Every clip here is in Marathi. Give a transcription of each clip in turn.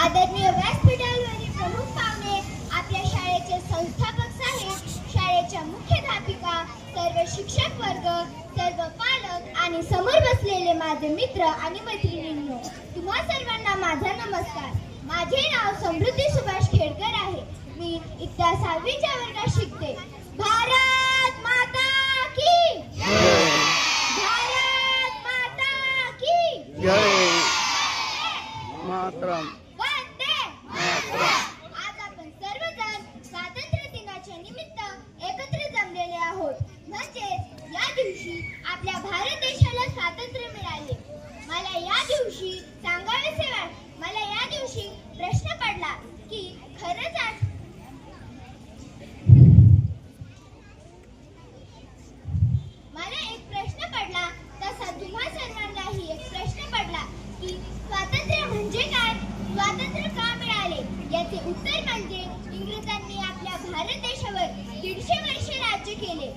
आदरणीय व्यासपीठावरील प्रमुख पाहुणे, आपल्या शाळेचे संस्थापक साहेब, शाळेच्या मुख्याध्यापिका, सर्व शिक्षक वर्ग, सर्व पालक आणि समोर बसलेले माझे मित्र आणि मैत्रिणींनो, तुम्हा सर्वांना माझा नमस्कार. माझे नाव समृद्धी सुभाष खेडकर आहे. मी इयत्ता 6वीच्या वर्गात शिकते. भारत माता की जय. भारत माता की जय. मातरम. आज आपण सर्वजण स्वातंत्र्य दिनाच्या निमित्त एकत्र जमलेले आहोत. म्हणजेच या दिवशी आपल्या भारत देशाला स्वातंत्र्य मिळाले. मला या दिवशी प्रश्न पडला की खरंच आज मला एक प्रश्न पडला, तसा तुम्हा सर्वांनाही एक प्रश्न पडला की स्वातंत्र्य म्हणजे काय, स्वातंत्र्य का मिळाले. याचे उत्तर म्हणजे इंग्रजांनी आपल्या भारत देशावर 150 वर्षे राज्य केले.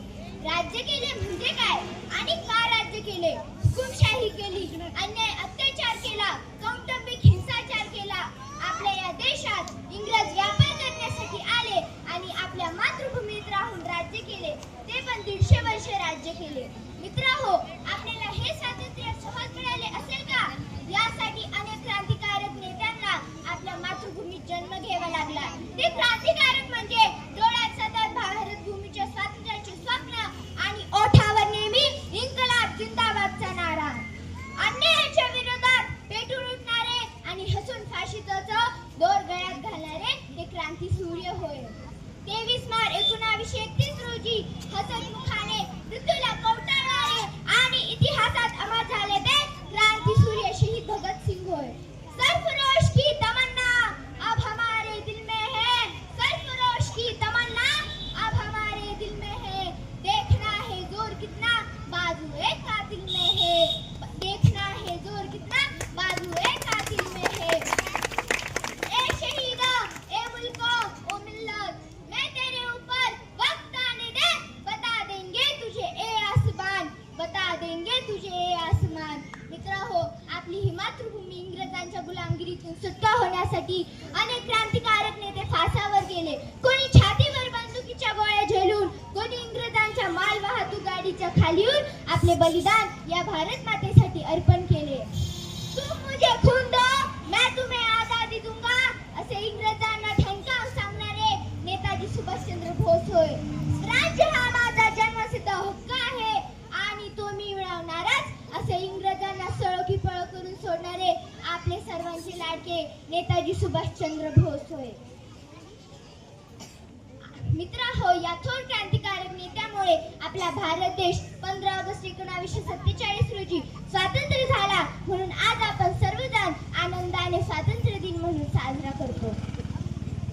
राज्य केले म्हणजे काय आणि का राज्य केले. हुकुमशाही केली, अन्याय अत्याचार केला, कौटुंबिक हिंसाचार केला. आपल्या या देशात इंग्रज व्यापार करण्यासाठी आले आणि आपल्या मातृभूमीत राहून राज्य केले, ते पण 150 वर्षे राज्य केले. मित्रांनो, आपल्याला हे स्वातंत्र्य सहज मिळाले असेल का. यासाठी अनेक क्रांतिकारक नेत्यांना आपल्या मातृभूमीत जन्म घ्यावा लागला. ते क्रांतिकारक म्हणजे डोळ्यात सतत भारत भूमीच्या स्वातंत्र्याचे स्वप्न आणि ओठावर नेहमी इन्कलाब जिंदाबादचा नारा. अन्यायाच्या विरोधात पेटून उठणारे आणि हसून फाशीचा दोर गळ्यात घालणारे ते क्रांती सूर्य होय. 23 मार्च 1931 रोजी हसतमुखाने मृत्यूला कवटाळणारे आणि इतिहासात अमर झाले ते क्रांती सूर्य शहीद भगत सिंग होय. सरफरोश की तमन्ना अब हमारे दिल में है. सरफरोश की तमन्ना अब हमारे दिल में है. देखना है जोर कितना बाजू एक कातिल में है. देखना है जोर कितना बाजू एक कातिल में है. ए शहीदा, ए मुल्को, ओ मिल्लत, मैं तेरे ऊपर वक्त आने दे. बता देंगे तुझे ए आसमान, बता देंगे तुझे ए आसमान. मित्रांनो, आपली ही मातृभूमी इंग्रजांच्या गुलामगिरीतून सुटका होण्यासाठी अनेक क्रांतिकारक नेते फासावर गेले. कोणी छातीवर बंदुकीच्या गोळ्या झेलून, कोणी इंग्रजांच्या माल वाहतूक गाडीच्या खाली येऊन आपले बलिदान या भारत मातेसाठी अर्पण केले. तुम मुझे खून दो, मैं तुम्हें आजादी दूंगा, असे इंग्रजांना ठणकावून सांगणारे नेताजी सुभाषचंद्र बोस होय. राज्य हा माझा जन्मसिद्ध हक्क आहे आणि तो मी मिळवणारच, असे इंग्रजांना सळो की पळो करून सोडणारे आपले सर्वांचे लाडके नेताजी सुभाषचंद्र बोस होय. मित्रांनो, या थोर क्रांतिकारक नेत्यामुळे आपला भारत देश 15 ऑगस्ट 1947 रोजी स्वातंत्र्य झाला. म्हणून आज आपण सर्वजण आनंदाने स्वातंत्र्य दिन म्हणून साजरा करतो.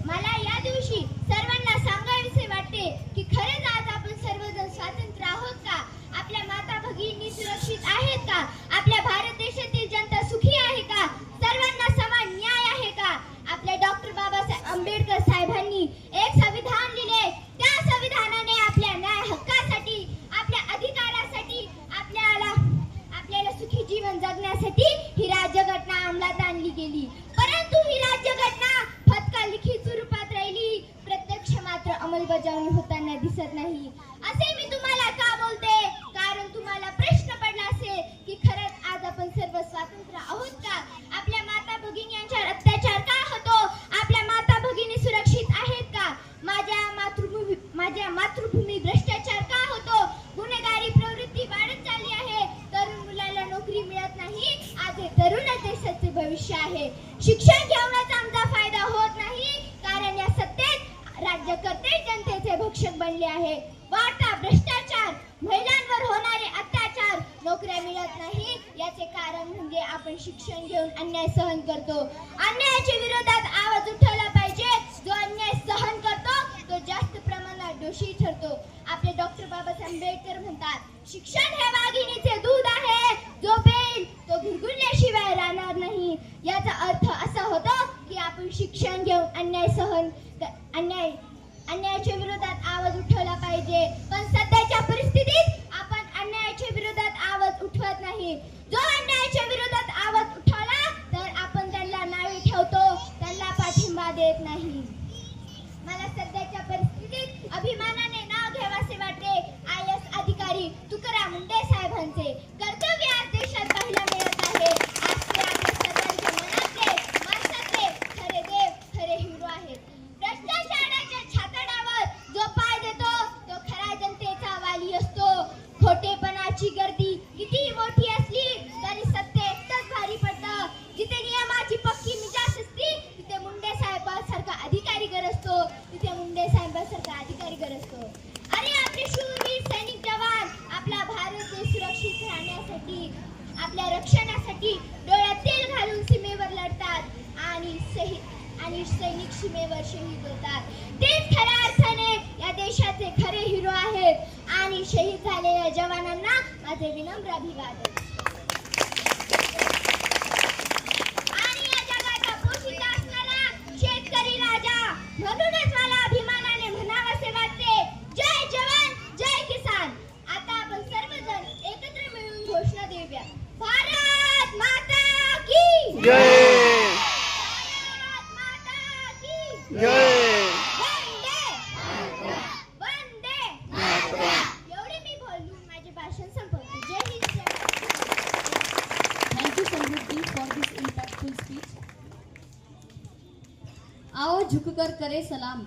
मला या दिवशी सर्वांना सांगावेसे वाटते की खरेच आज आपण सर्वजण स्वतंत्र आहोत का. आपल्या माता भगिनी सुरक्षित आहेत का. आपल्या भारत देशातील जनता सुखी आहे का. सर्वांना समान न्याय आहे का. आपल्या डॉक्टर बाबासाहेब आंबेडकर साहेबांनी एक संविधान लिहिले. त्या संविधानाने आपल्या न्याय हक्कासाठी, आपल्या अधिकारासाठी, आपल्याला सुखी जीवन जगण्यासाठी ही राज्यघटना अंमलात आणली गेली. परंतु ही राज्यघटना फक्त लिखित स्वरूपात राहिली, प्रत्यक्ष मात्र अंमलबजावणी होताना दिसत नाही. असे मी तुम्हाला का बोलते, कारण तुम्हाला प्रश्न पडला असेल की खरंच आज आपण सर्व स्वतंत्र आहोत का. आपल्या माता भगिनी यांच्यावर अत्याचार का होतो. आपल्या माता भगिनी सुरक्षित आहेत का. माझ्या मातृभूमी भ्रष्टाचार का होतो. गुन्हेगारी प्रवृत्ती वाढत चालली आहे. तरुण मुलाला नोकरी मिळत नाही. आज हे तरुण देशाचे भविष्य आहे. शिक्षण घेऊनच आमचा फायदा होत नाही, कारण या सत्तेत राज्यकर्ते जनतेचे भक्षक बनले आहे. वाढता भ्रष्टाचार, महिलांवर होणारे अत्याचार, नोकऱ्या मिळत नाही. याचे कारण म्हणजे आपण शिक्षण घेऊन अन्याय सहन करतो. अन्यायाच्या विरोधात आवाज उठवला पाहिजे. जो अन्याय सहन करतो तो जास्त प्रमाणात दोषी ठरतो. आपले डॉक्टर बाबासाहेब आंबेडकर म्हणतात, शिक्षण हे वाघिणीचे दूध आहे. जो पेल तो गुरगुरल्याशिवाय राहणार नाही. याचा अर्थ असा होतो की आपण शिक्षण घेऊन अन्यायाच्या विरोधात आवाज उठवला पाहिजे. पण सध्याच्या परिस्थितीत आपण अन्यायाच्या विरोधात आवाज उठवत नाही. जो अन्यायाच्या विरोधात आवाज उठवला तर आपण त्यांना नावे ठेवतो, ब्रिटिश सैनिक सीमेवर शहीद होतात. तेच खऱ्या अर्थाने या देशाचे खरे हिरो आहेत आणि शहीद झालेल्या जवानांना माझे विनम्र अभिवादन. आणि या जगाचा पोशिंदा असणारा शेतकरी राजा, म्हणूनच मला अभिमानाने म्हणावेसे वाटते, जय जवान जय किसान. आता आपण सर्वजण एकत्र मिळून घोषणा देऊया. भारत माता की जय. भारत माता की जय. वंदे वंदे. एवढे मी बोलून माझे भाषण संपवते. जय हिंद जय Bharat. Thank you Samruddhi for this impactful speech. आओ झुककर करे सलाम.